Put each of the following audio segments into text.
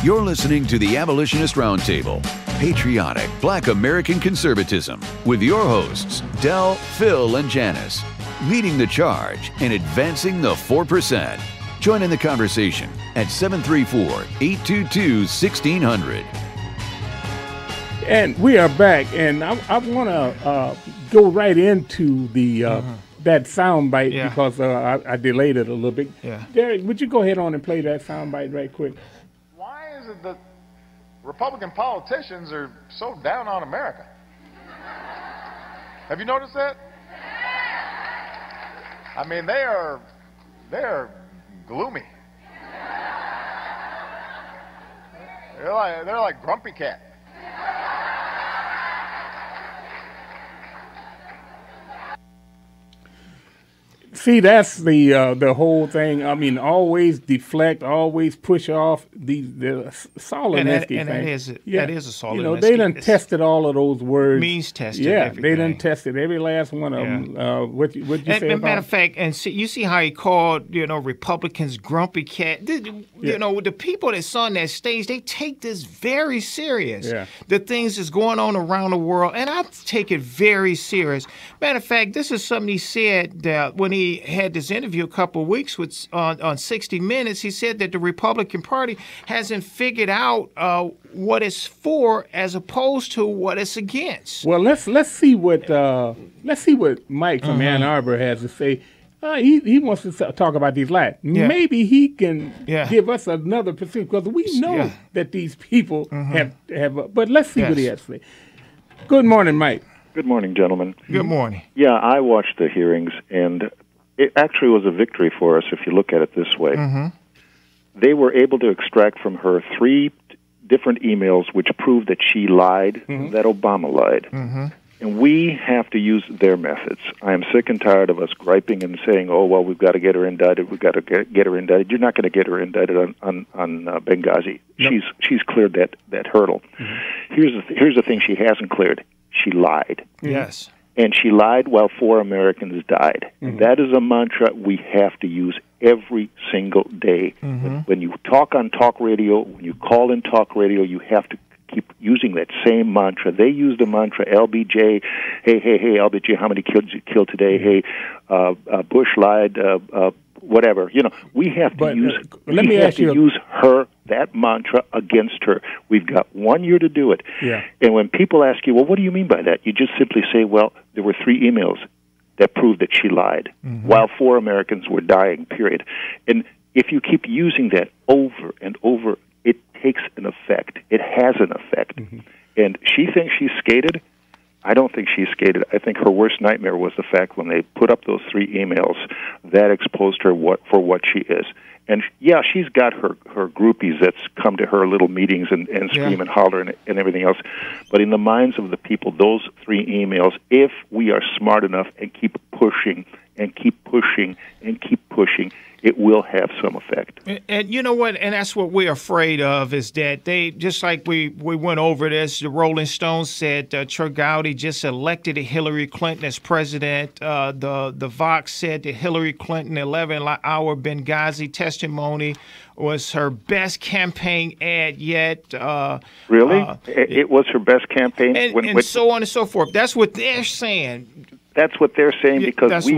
You're listening to the Abolitionist Round Table, patriotic Black American conservatism, with your hosts, Del, Phil, and Janice, leading the charge and advancing the 4%. Join in the conversation at 734-822-1600. And we are back, and I want to go right into the that soundbite because I delayed it a little bit. Yeah. Derek, would you go ahead on and play that soundbite right quick? Why is it that Republican politicians are so down on America? Have you noticed that? I mean, they're gloomy. They're like Grumpy Cat. See, that's the whole thing. I mean, always deflect, always push off the Solinsky thing. That is a Solinsky. You know, they done tested all of those words. Means tested. Yeah, everything. they done tested every last one of them. What you say about? Matter of fact, and see, you see how he called Republicans grumpy cat. You know, the people that's on that stage, they take this very serious. Yeah. The things that's going on around the world, and I take it very serious. Matter of fact, this is something he said that when he had this interview a couple of weeks with on 60 Minutes. He said that the Republican Party hasn't figured out what it's for as opposed to what it's against. Well, let's see what Mike from Ann Arbor has to say. He wants to talk about these lies. Yeah. Maybe he can give us another perspective because we know that these people have. But let's see what he has to say. Good morning, Mike. Good morning, gentlemen. Good morning. Yeah, I watched the hearings, and it actually was a victory for us if you look at it this way. They were able to extract from her 3 different emails which proved that she lied, that Obama lied. And we have to use their methods. I am sick and tired of us griping and saying, oh, well, we've got to get her indicted, we've got to get her indicted. You're not going to get her indicted on Benghazi. Nope. She's cleared that hurdle. Here's the thing she hasn't cleared. She lied. Yes. And she lied while 4 Americans died. And that is a mantra we have to use every single day. When you talk on talk radio, when you call in talk radio, you have to keep using that same mantra. They use the mantra LBJ, hey, LBJ, how many kids you killed today? Hey, Bush lied, whatever. You know, we have to use her, that mantra against her. We've got 1 year to do it. Yeah. And when people ask you, well, what do you mean by that? You just simply say, well, there were 3 emails that proved that she lied while 4 Americans were dying, period. And if you keep using that over and over, it takes an effect. It has an effect. And she thinks she's skated. I don't think she skated. I think her worst nightmare was the fact when they put up those 3 emails that exposed her for what she is. And yeah, she's got her groupies that's come to her little meetings and scream and holler and everything else. But in the minds of the people, those 3 emails, if we are smart enough and keep pushing and keep pushing and keep pushing, it will have some effect. And you know what? And that's what we're afraid of, is that they, just like we went over this, the Rolling Stones said Gowdy just elected Hillary Clinton as president. The Vox said that Hillary Clinton 11-hour Benghazi testimony was her best campaign ad yet. Really? It was her best campaign? And so on and so forth. That's what they're saying. That's what they're saying because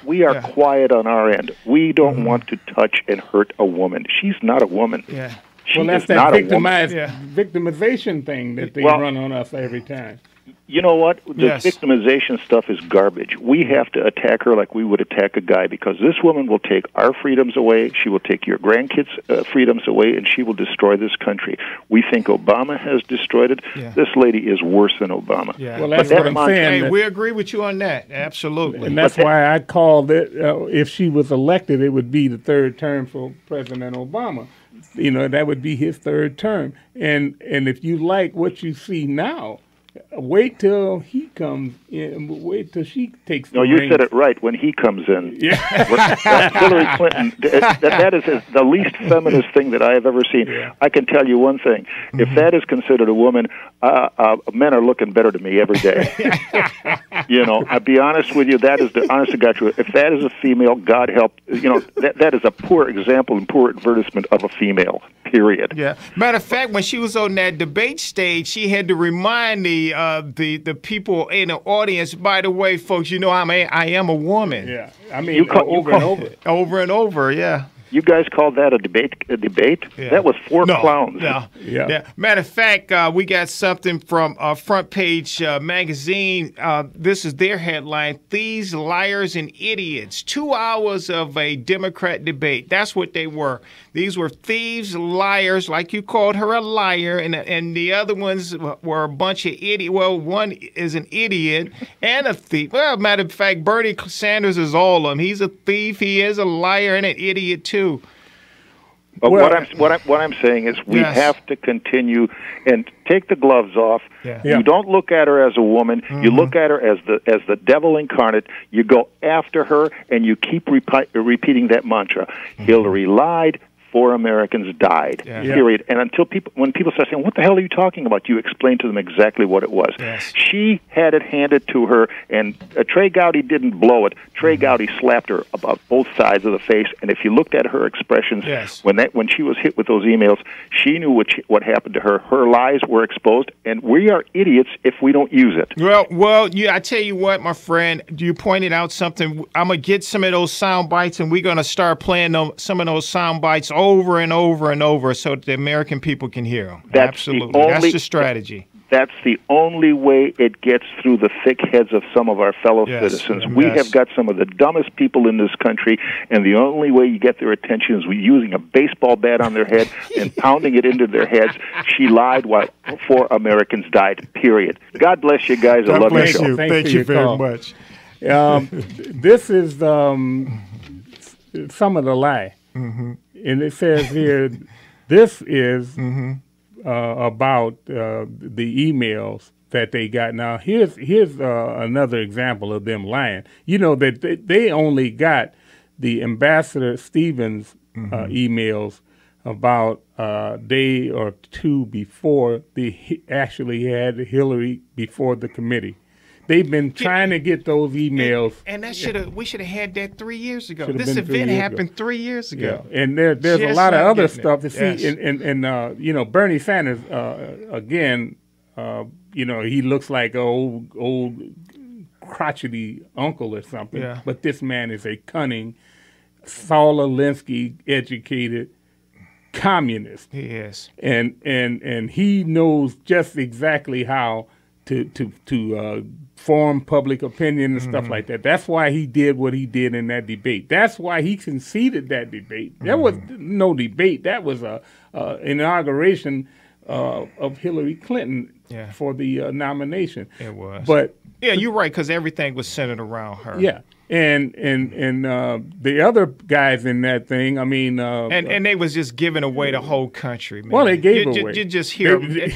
we are quiet on our end. We don't want to touch and hurt a woman. She's not a woman. Yeah. She that's is that not a woman. victimization thing that they run on us every time. You know what? The victimization stuff is garbage. We have to attack her like we would attack a guy because this woman will take our freedoms away. She will take your grandkids' freedoms away, and she will destroy this country. We think Obama has destroyed it. Yeah. This lady is worse than Obama. Yeah. Well, that's what I'm saying. Hey, we agree with you on that. Absolutely. And that's why I called it, if she was elected, it would be the 3rd term for President Obama. You know, that would be his 3rd term. And if you like what you see now, Wait till he comes in. Wait till she takes. No, you said it right. When he comes in, yeah. Hillary Clinton. That is the least feminist thing that I have ever seen. Yeah. I can tell you one thing: if that is considered a woman, men are looking better to me every day. I'll be honest with you. That is the honest to God truth. If that is a female, God help. That is a poor example and poor advertisement of a female. Period. Yeah. Matter of fact, when she was on that debate stage, she had to remind the people in the audience, by the way, folks, I am a woman. Yeah. I mean, over and over. Over and over, yeah. You guys called that a debate? Yeah. That was four clowns. No. Yeah. Matter of fact, we got something from Front Page Magazine. This is their headline: Thieves, Liars, and Idiots. 2 hours of a Democrat debate. That's what they were. These were thieves, liars, like you called her a liar, and the other ones were a bunch of idiots. Well, one is an idiot and a thief. Well, matter of fact, Bernie Sanders is all of them. He's a thief, he is a liar, and an idiot too. But what I'm saying is we have to continue and take the gloves off. Yeah. You don't look at her as a woman. Mm-hmm. You look at her as the devil incarnate. You go after her, and you keep repeating that mantra. Mm-hmm. Hillary lied. 4 Americans died, period. And when people start saying, what the hell are you talking about? You explain to them exactly what it was. Yes. She had it handed to her, and Trey Gowdy didn't blow it. Trey Gowdy slapped her about both sides of the face, and if you looked at her expressions when she was hit with those emails, she knew what happened to her. Her lies were exposed, and we are idiots if we don't use it. Well, I tell you what, my friend, you pointed out something. I'm going to get some of those sound bites, and we're going to start playing some of those sound bites over and over and over so that the American people can hear them. Absolutely. That's the strategy. That's the only way it gets through the thick heads of some of our fellow citizens. We have got some of the dumbest people in this country, and the only way you get their attention is using a baseball bat on their head and pounding it into their heads. She lied while 4 Americans died, period. God bless you guys. I love your show. Thank you very much. This is some of the lie. Mm-hmm. And it says here, this is about the emails that they got. Now, here's another example of them lying. That they only got the Ambassador Stevens emails about a day or two before they actually had Hillary before the committee. They've been trying to get those emails, and that we should have had that 3 years ago. This event happened 3 years ago. Yeah. And there's a lot of other stuff to see. And Bernie Sanders again, he looks like an old crotchety uncle or something. Yeah. But this man is a cunning, Saul Alinsky educated communist. He is, and he knows just exactly how to form public opinion and stuff like that. That's why he did what he did in that debate. That's why he conceded that debate. There was no debate. That was a inauguration of Hillary Clinton for the nomination. It was. But you're right, because everything was centered around her. Yeah. And the other guys in that thing, I mean, and they was just giving away the whole country, man. Well, they gave away. You just hear, Bernie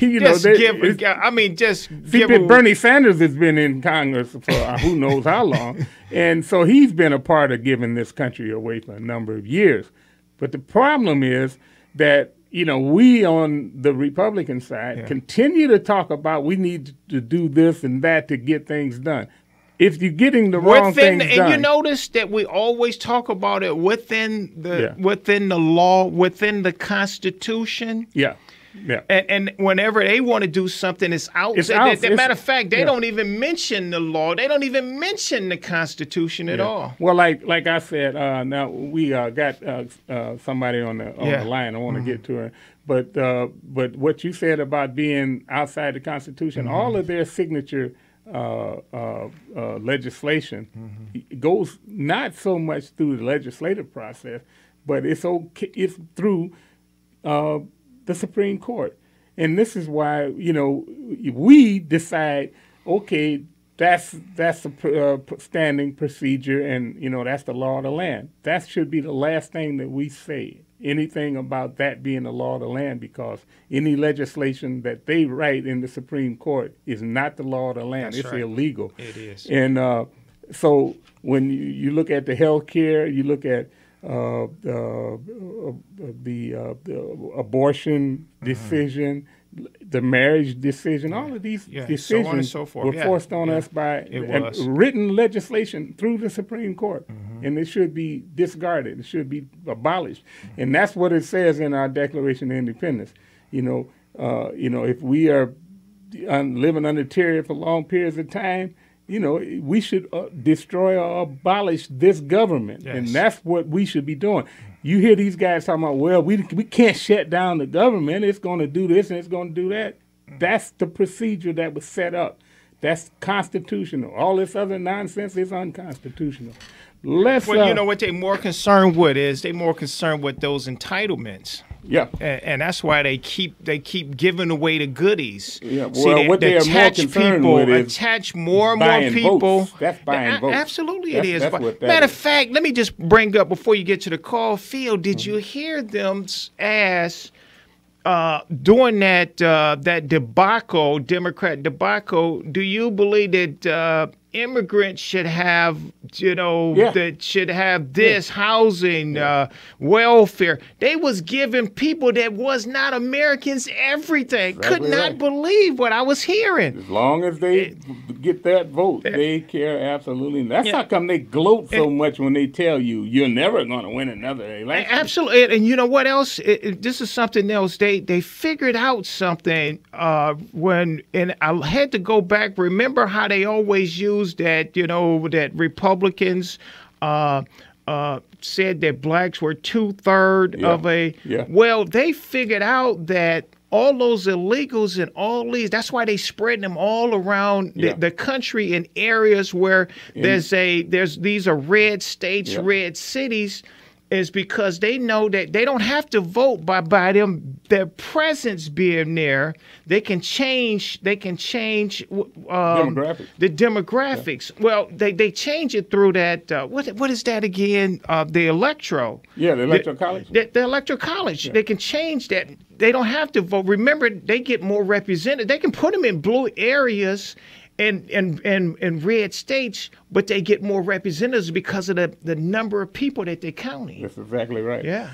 Sanders has been in Congress for who knows how long, and so he's been a part of giving this country away for a number of years. But the problem is that we on the Republican side continue to talk about we need to do this and that to get things done. If you're getting the wrong things done. And you notice that we always talk about it within the law, within the Constitution. Yeah. Yeah. And whenever they want to do something, it's out. Matter of fact, they don't even mention the law. They don't even mention the Constitution at all. Well, like I said, now we got somebody on the line. I want to get to her. But what you said about being outside the Constitution, all of their signature legislation goes not so much through the legislative process, but it's through the Supreme Court. And this is why we decide, okay, that's the standing procedure, and that's the law of the land. That should be the last thing that we say anything about that being the law of the land, because any legislation that they write in the Supreme Court is not the law of the land. That's it's right. illegal. It is. And so when you look at the health care, you look at the abortion decision, the marriage decision, all of these decisions so on and so forth. were forced on us by written legislation through the Supreme Court, and it should be discarded. It should be abolished, and that's what it says in our Declaration of Independence. If we are living under tyranny for long periods of time, we should destroy or abolish this government, and that's what we should be doing. You hear these guys talking about, well, we can't shut down the government. It's going to do this and it's going to do that. That's the procedure that was set up. That's constitutional. All this other nonsense is unconstitutional. You know what they're more concerned with is they're more concerned with those entitlements. Yeah, and that's why they keep giving away the goodies. Yeah, well, what they are more concerned with is attach more and more people. Votes. That's buying votes. Absolutely, it is. Matter of fact, let me just bring up before you get to the call, Phil. Did you hear them ask during that debacle, Democrat debacle? Do you believe that immigrants should have, that should have this housing, welfare? They was giving people that was not Americans everything. Could not believe what I was hearing. As long as they get that vote, they care absolutely. That's how come they gloat so much when they tell you you're never going to win another election. Absolutely. And you know what else? This is something else. They figured out something and I had to go back. Remember how they always use that, that Republicans said that blacks were 2/3 of a. Yeah. Well, they figured out that all those illegals and all these, that's why they spread them all around the country in areas where these are red states, red cities. Is because they know that they don't have to vote by their presence being there. They can change the demographics. Yeah. Well, they change it through that. What is that again? The electoral. Yeah, the electoral college. The electoral college. Yeah. They can change that. They don't have to vote. Remember, they get more represented. They can put them in blue areas and red states, but they get more representatives because of the number of people that they're counting. That's exactly right. Yeah.